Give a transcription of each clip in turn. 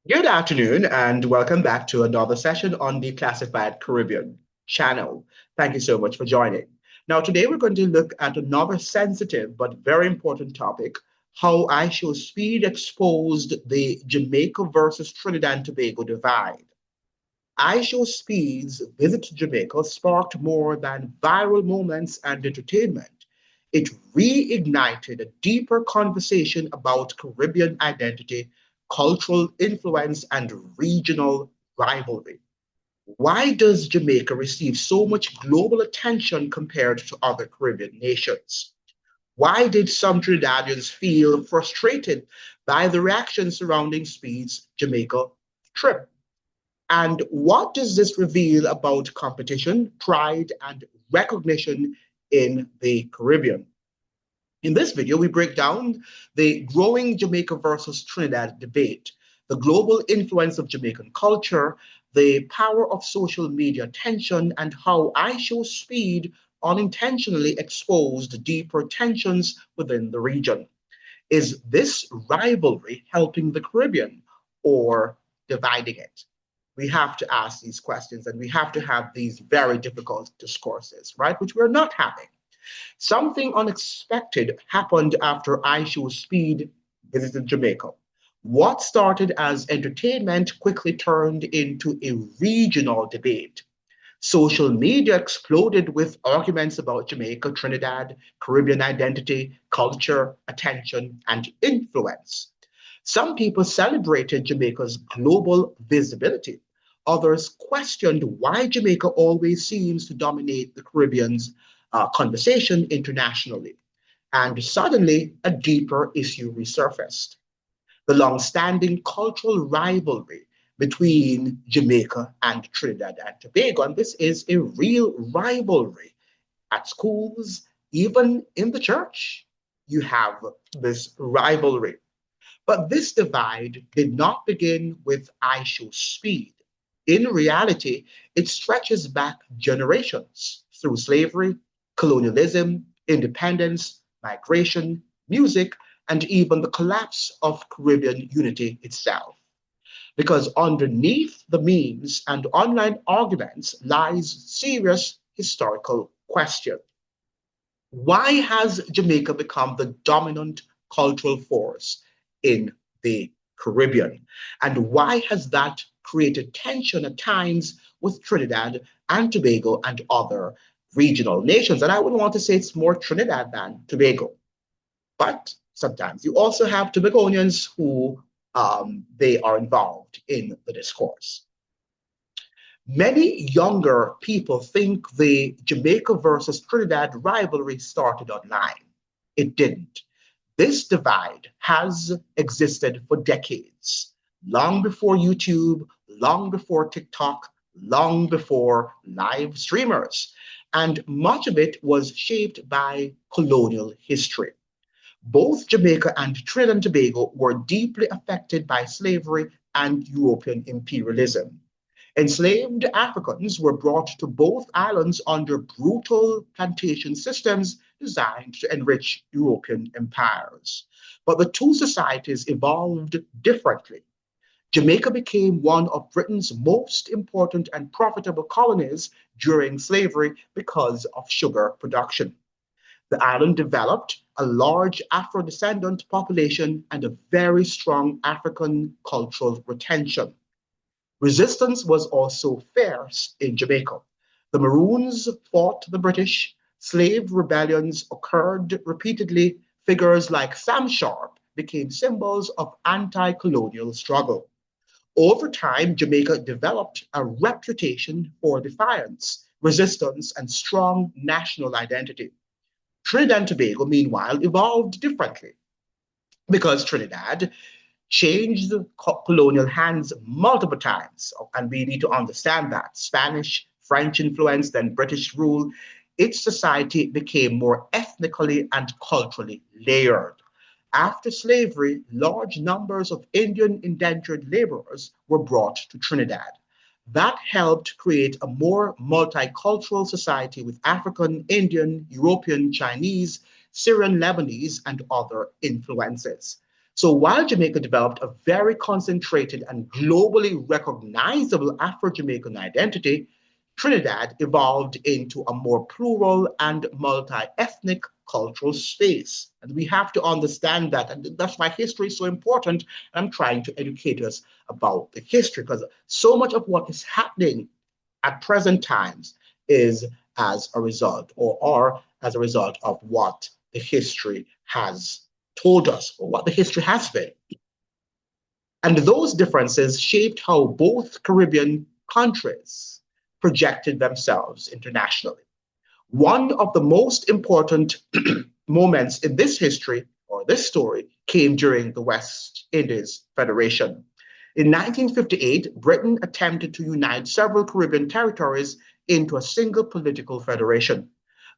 Good afternoon, and welcome back to another session on the Classified Caribbean channel. Thank you so much for joining. Now, today we're going to look at another sensitive but very important topic: how IShowSpeed exposed the Jamaica versus Trinidad and Tobago divide. IShowSpeed's visit to Jamaica sparked more than viral moments and entertainment. It reignited a deeper conversation about Caribbean identity, cultural influence, and regional rivalry. Why does Jamaica receive so much global attention compared to other Caribbean nations? Why did some Trinidadians feel frustrated by the reaction surrounding Speed's Jamaica trip? And what does this reveal about competition, pride, and recognition in the Caribbean? In this video, we break down the growing Jamaica versus Trinidad debate, the global influence of Jamaican culture, the power of social media attention, and how IShowSpeed unintentionally exposed deeper tensions within the region. Is this rivalry helping the Caribbean or dividing it? We have to ask these questions and we have to have these very difficult discourses, right? Which we're not having. Something unexpected happened after IShowSpeed visited Jamaica. What started as entertainment quickly turned into a regional debate. Social media exploded with arguments about Jamaica, Trinidad, Caribbean identity, culture, attention, and influence. Some people celebrated Jamaica's global visibility. Others questioned why Jamaica always seems to dominate the Caribbean's conversation internationally. And suddenly, a deeper issue resurfaced: the long-standing cultural rivalry between Jamaica and Trinidad and Tobago. And this is a real rivalry at schools, even in the church. You have this rivalry. But this divide did not begin with IShowSpeed. In reality, it stretches back generations through slavery, colonialism, independence, migration, music, and even the collapse of Caribbean unity itself. Because underneath the memes and online arguments lies serious historical question. Why has Jamaica become the dominant cultural force in the Caribbean? And why has that created tension at times with Trinidad and Tobago and other regional nations? And I would want to say it's more Trinidad than Tobago. But sometimes you also have Tobagonians who they are involved in the discourse. Many younger people think the Jamaica versus Trinidad rivalry started online. It didn't. This divide has existed for decades, long before YouTube, long before TikTok, long before live streamers. And much of it was shaped by colonial history. Both Jamaica and Trinidad and Tobago were deeply affected by slavery and European imperialism. Enslaved Africans were brought to both islands under brutal plantation systems designed to enrich European empires. But the two societies evolved differently. Jamaica became one of Britain's most important and profitable colonies during slavery because of sugar production. The island developed a large Afro descendant population and a very strong African cultural retention. Resistance was also fierce in Jamaica. The Maroons fought the British, slave rebellions occurred repeatedly, figures like Sam Sharp became symbols of anti-colonial struggle. Over time, Jamaica developed a reputation for defiance, resistance, and strong national identity. Trinidad and Tobago, meanwhile, evolved differently because Trinidad changed the colonial hands multiple times. And we need to understand that Spanish, French influence, then British rule, its society became more ethnically and culturally layered. After slavery, large numbers of Indian indentured laborers were brought to Trinidad. That helped create a more multicultural society with African, Indian, European, Chinese, Syrian, Lebanese, and other influences. So while Jamaica developed a very concentrated and globally recognizable Afro-Jamaican identity, Trinidad evolved into a more plural and multi-ethnic cultural space. And we have to understand that. And that's why history is so important. And I'm trying to educate us about the history because so much of what is happening at present times is as a result or are as a result of what the history has told us or what the history has been. And those differences shaped how both Caribbean countries projected themselves internationally. One of the most important moments in this history or this story came during the West Indies Federation. In 1958, Britain attempted to unite several Caribbean territories into a single political federation.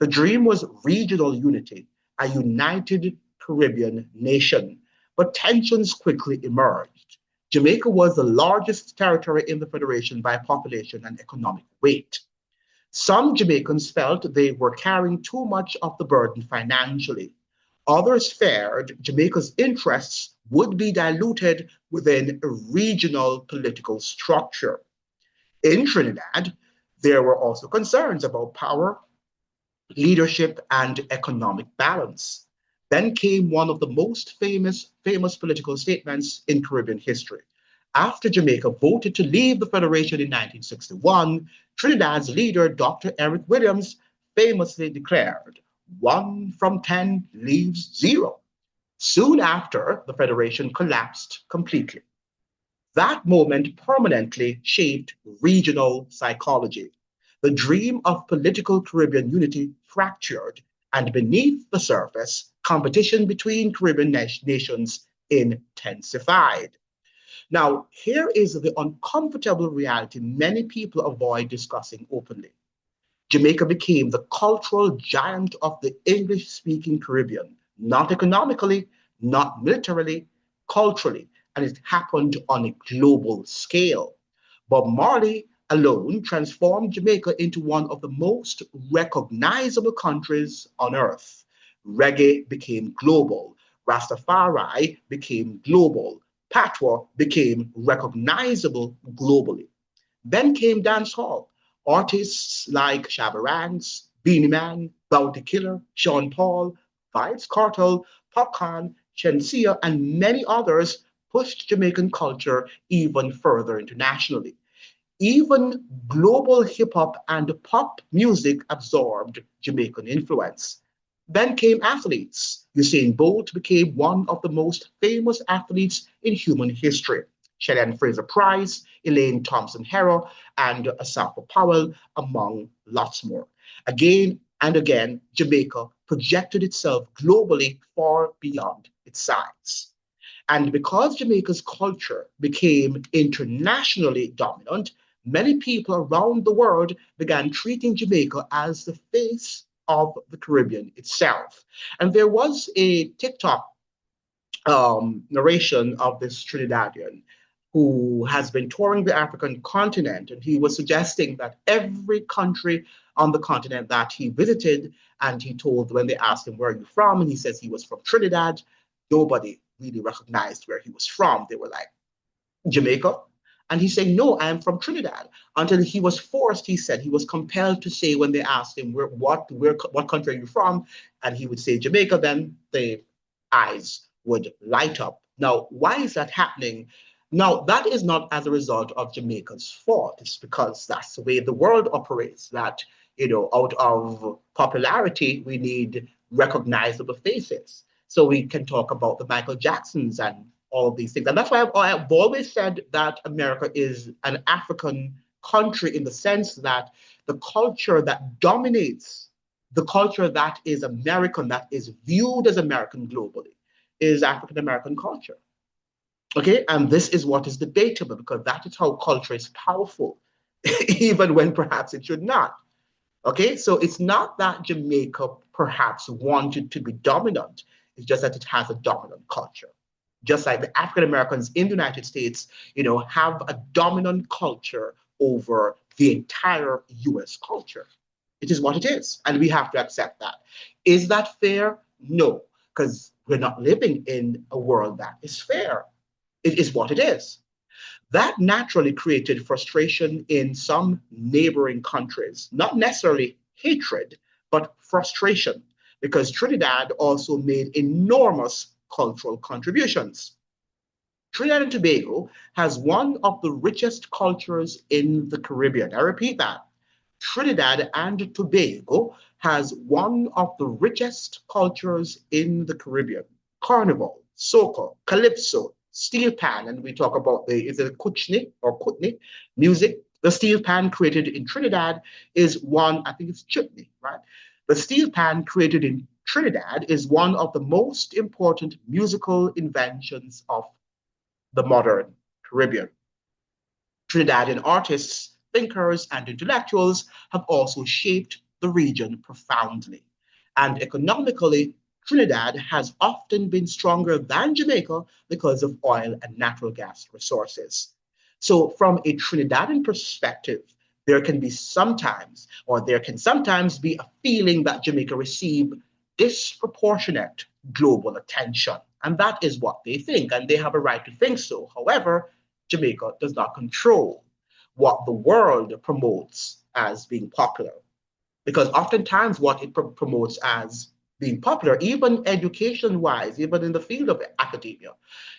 The dream was regional unity, a united Caribbean nation, but tensions quickly emerged. Jamaica was the largest territory in the federation by population and economic weight. Some Jamaicans felt they were carrying too much of the burden financially. Others feared Jamaica's interests would be diluted within a regional political structure. In Trinidad, there were also concerns about power, leadership, and economic balance. Then came one of the most famous political statements in Caribbean history. After Jamaica voted to leave the Federation in 1961, Trinidad's leader, Dr. Eric Williams, famously declared, 1 from 10 leaves 0. Soon after, the Federation collapsed completely. That moment permanently shaped regional psychology. The dream of political Caribbean unity fractured, and beneath the surface, competition between Caribbean nations intensified. Now, here is the uncomfortable reality many people avoid discussing openly. Jamaica became the cultural giant of the English speaking Caribbean, not economically, not militarily, culturally, and it happened on a global scale. Bob Marley alone transformed Jamaica into one of the most recognizable countries on earth. Reggae became global, Rastafari became global, Patois became recognizable globally. Then came dancehall. Artists like Shabba Ranks, Beanie Man, Bounty Killer, Sean Paul, Vibes Cartel, Popcorn, Shensia, and many others pushed Jamaican culture even further internationally. Even global hip hop and pop music absorbed Jamaican influence. Then came athletes. Usain Bolt became one of the most famous athletes in human history. Shannon Fraser Price, Elaine Thompson Herro, and Asafa Powell, among lots more. Again and again, Jamaica projected itself globally far beyond its size. And because Jamaica's culture became internationally dominant, many people around the world began treating Jamaica as the face of the Caribbean itself. And there was a TikTok narration of this Trinidadian who has been touring the African continent, and he was suggesting that every country on the continent that he visited, and he told when they asked him, where are you from? And he says he was from Trinidad. Nobody really recognized where he was from. They were like, Jamaica? And he's saying, no, I am from Trinidad. Until he was forced, he said, he was compelled to say when they asked him, what country are you from? And he would say Jamaica, then the eyes would light up. Now, why is that happening? Now, that is not as a result of Jamaica's fault. It's because that's the way the world operates, that, out of popularity, we need recognizable faces. So we can talk about the Michael Jacksons and all of these things. And that's why I've always said that America is an African country in the sense that the culture that dominates, the culture that is American, that is viewed as American globally, is African American culture. Okay, and this is what is debatable because that is how culture is powerful, even when perhaps it should not. Okay, so it's not that Jamaica perhaps wanted to be dominant, it's just that it has a dominant culture. Just like the African Americans in the United States, have a dominant culture over the entire US culture. It is what it is, and we have to accept that. Is that fair? No, because we're not living in a world that is fair. It is what it is. That naturally created frustration in some neighboring countries, not necessarily hatred, but frustration, because Trinidad also made enormous cultural contributions. Trinidad and Tobago has one of the richest cultures in the Caribbean. I repeat that. Trinidad and Tobago has one of the richest cultures in the Caribbean. Carnival, soca, calypso, steel pan, and we talk about the is it kuchni or kutni music. The steel pan created in Trinidad is one, I think it's chutney, right? The steel pan created in Trinidad is one of the most important musical inventions of the modern Caribbean. Trinidadian artists, thinkers, and intellectuals have also shaped the region profoundly. And economically, Trinidad has often been stronger than Jamaica because of oil and natural gas resources. So, from a Trinidadian perspective, there can sometimes be a feeling that Jamaica received disproportionate global attention. And that is what they think, and they have a right to think so. However, Jamaica does not control what the world promotes as being popular. Because oftentimes, what it promotes as being popular, even education wise, even in the field of academia,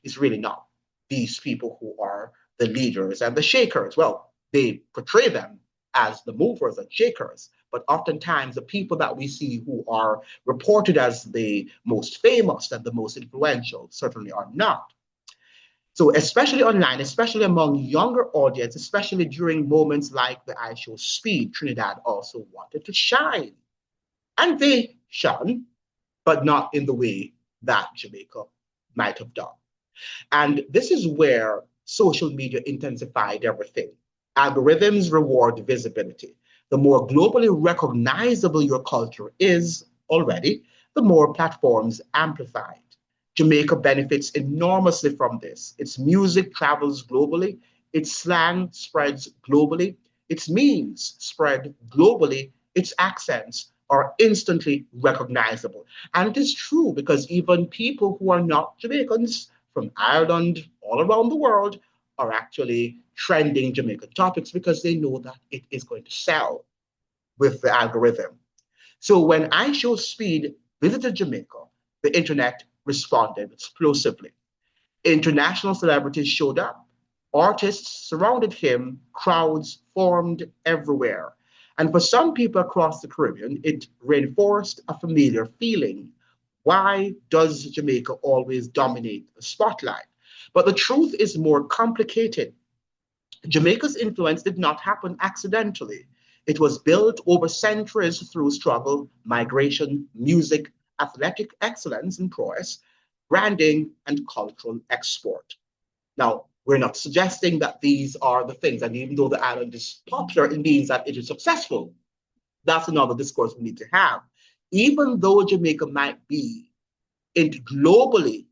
is really not these people who are the leaders and the shakers. Well, they portray them as the movers and shakers, but oftentimes the people that we see who are reported as the most famous and the most influential certainly are not. So especially online, especially among younger audience, especially during moments like the IShowSpeed, Trinidad also wanted to shine. And they shone, but not in the way that Jamaica might have done. And this is where social media intensified everything. Algorithms reward visibility. The more globally recognizable your culture is already, the more platforms amplify it. Jamaica benefits enormously from this. Its music travels globally, its slang spreads globally, its memes spread globally, its accents are instantly recognizable. And it is true because even people who are not Jamaicans from Ireland, all around the world, are actually trending Jamaican topics because they know that it is going to sell with the algorithm. So when I Show Speed visited Jamaica, the internet responded explosively. International celebrities showed up. Artists surrounded him. Crowds formed everywhere. And for some people across the Caribbean, it reinforced a familiar feeling. Why does Jamaica always dominate the spotlight? But the truth is more complicated. Jamaica's influence did not happen accidentally. It was built over centuries through struggle, migration, music, athletic excellence and prowess, branding, and cultural export. Now, we're not suggesting that these are the things, and even though the island is popular, it means that it is successful. That's another discourse we need to have. Even though Jamaica might be globally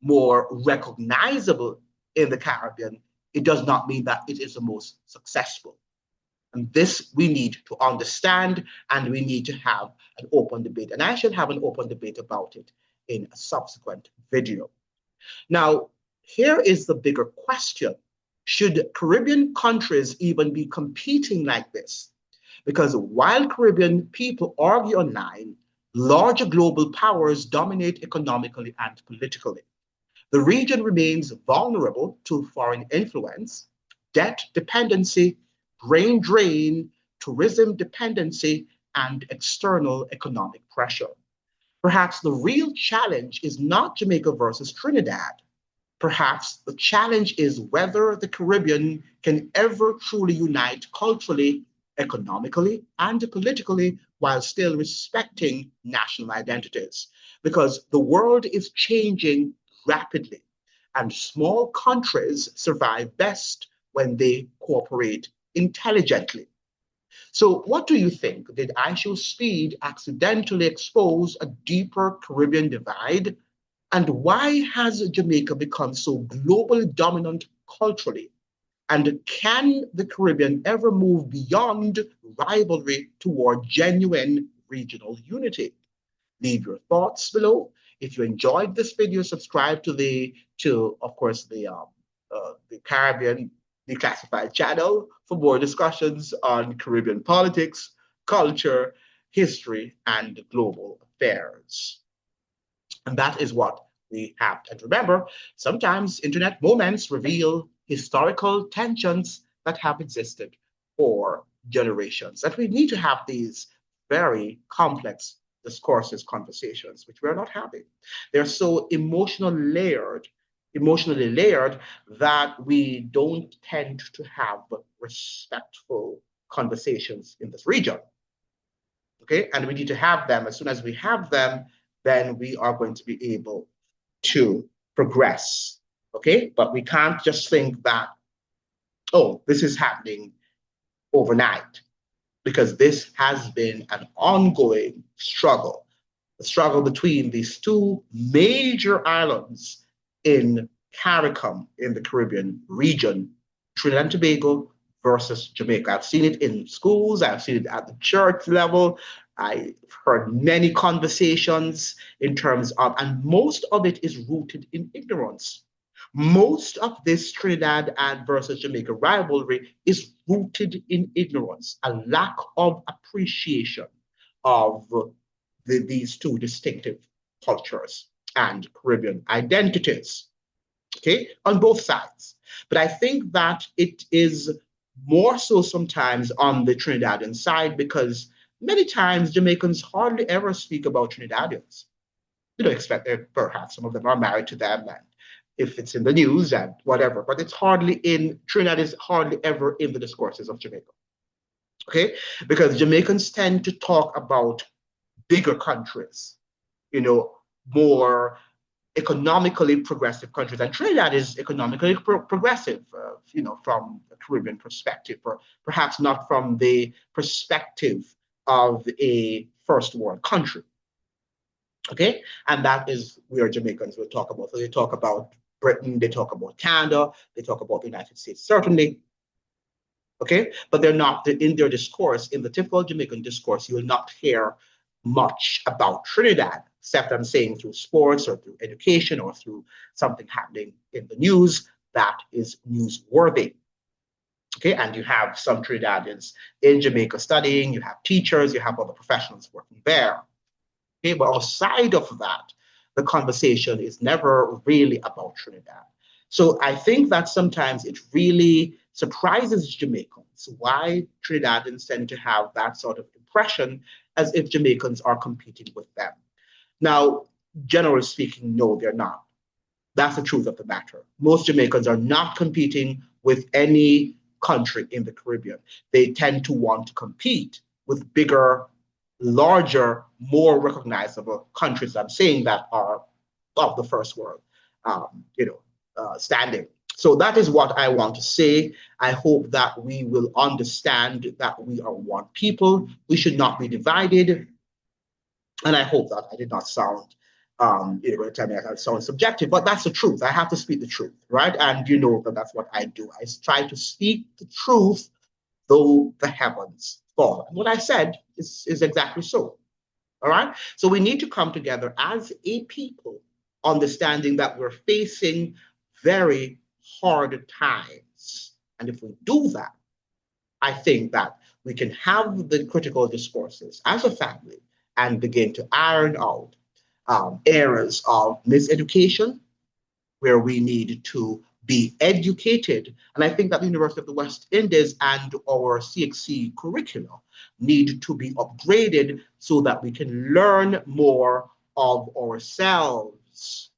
more recognizable in the Caribbean, it does not mean that it is the most successful. And this we need to understand, and we need to have an open debate. And I should have an open debate about it in a subsequent video. Now, here is the bigger question. Should Caribbean countries even be competing like this? Because while Caribbean people argue online, larger global powers dominate economically and politically. The region remains vulnerable to foreign influence, debt dependency, brain drain, tourism dependency, and external economic pressure. Perhaps the real challenge is not Jamaica versus Trinidad. Perhaps the challenge is whether the Caribbean can ever truly unite culturally, economically, and politically while still respecting national identities. Because the world is changing rapidly, and small countries survive best when they cooperate intelligently. So, what do you think? Did I Show Speed accidentally expose a deeper Caribbean divide? And why has Jamaica become so globally dominant culturally? And can the Caribbean ever move beyond rivalry toward genuine regional unity? Leave your thoughts below. If you enjoyed this video, subscribe to of course, the Caribbean Declassified channel for more discussions on Caribbean politics, culture, history, and global affairs. And that is what we have. And remember, sometimes internet moments reveal historical tensions that have existed for generations. That we need to have these very complex discourses, conversations, which we're not having. They're so emotionally layered that we don't tend to have respectful conversations in this region. Okay, and we need to have them. As soon as we have them, then we are going to be able to progress. Okay, but we can't just think that, oh, this is happening overnight, because this has been an ongoing struggle, the struggle between these two major islands in CARICOM, in the Caribbean region, Trinidad and Tobago versus Jamaica. I've seen it in schools, I've seen it at the church level, I've heard many conversations in terms of, and most of it is rooted in ignorance. Most of this Trinidad and versus Jamaica rivalry is rooted in ignorance, a lack of appreciation of these two distinctive cultures and Caribbean identities, okay, on both sides. But I think that it is more so sometimes on the Trinidadian side, because many times Jamaicans hardly ever speak about Trinidadians. You don't expect that perhaps some of them are married to them, and if it's in the news and whatever, but it's hardly in, Trinidad is hardly ever in the discourses of Jamaica. Okay? Because Jamaicans tend to talk about bigger countries, more economically progressive countries. And Trinidad is economically progressive, from a Caribbean perspective, or perhaps not from the perspective of a first world country. Okay, and that is where Jamaicans will talk about. So they talk about Britain, they talk about Canada, they talk about the United States, certainly. Okay, but they're not in their discourse, in the typical Jamaican discourse, you will not hear much about Trinidad, except I'm saying through sports or through education or through something happening in the news that is newsworthy. Okay, and you have some Trinidadians in Jamaica studying, you have teachers, you have other professionals working there. Okay, but outside of that, the conversation is never really about Trinidad. So I think that sometimes it really surprises Jamaicans why Trinidadians tend to have that sort of impression, as if Jamaicans are competing with them. Now, generally speaking, no, they're not. That's the truth of the matter. Most Jamaicans are not competing with any country in the Caribbean. They tend to want to compete with bigger, larger, more recognizable countries, I'm saying, that are of the first world, standing. So that is what I want to say. I hope that we will understand that we are one people. We should not be divided. And I hope that I did not sound, tell me I sound subjective, but that's the truth. I have to speak the truth, right? And you know that that's what I do. I try to speak the truth, though the heavens fall. And what I said is exactly so. All right. So we need to come together as a people, understanding that we're facing very hard times. And if we do that, I think that we can have the critical discourses as a family and begin to iron out areas of miseducation where we need to be educated. And I think that the University of the West Indies and our CXC curricula need to be upgraded so that we can learn more of ourselves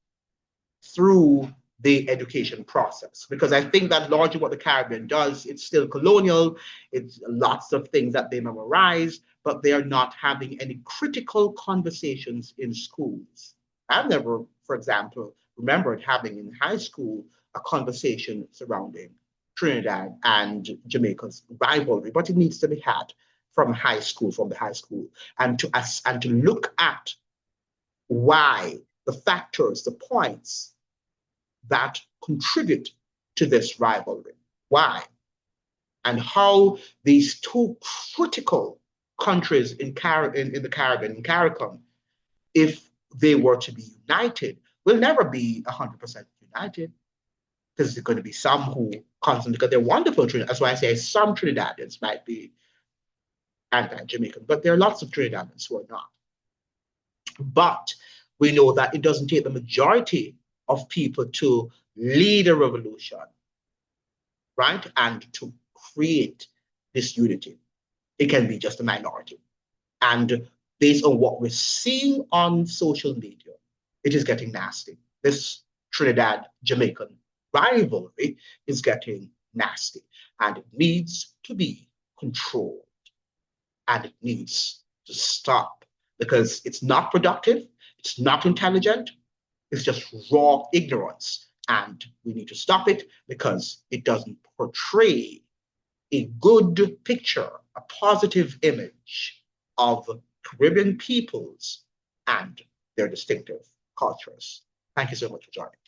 through the education process. Because I think that largely what the Caribbean does, it's still colonial, it's lots of things that they memorize, but they are not having any critical conversations in schools. I've never, for example, remembered having in high school a conversation surrounding Trinidad and Jamaica's rivalry, but it needs to be had from the high school, and to look at why, the factors, the points that contribute to this rivalry. Why? And how these two critical countries in the Caribbean, in CARICOM, if they were to be united, will never be 100% united because there's going to be some who constantly, because they're wonderful Trinidad. That's why I say some Trinidadians might be anti-Jamaican, but there are lots of Trinidadians who are not. But we know that it doesn't take the majority of people to lead a revolution, right? And to create this unity. It can be just a minority. And based on what we're seeing on social media, it is getting nasty. This Trinidad Jamaican rivalry is getting nasty, and it needs to be controlled, and it needs to stop because it's not productive, it's not intelligent, it's just raw ignorance. And we need to stop it because it doesn't portray a good picture, a positive image of Caribbean peoples and their distinctive cultures. Thank you so much for joining.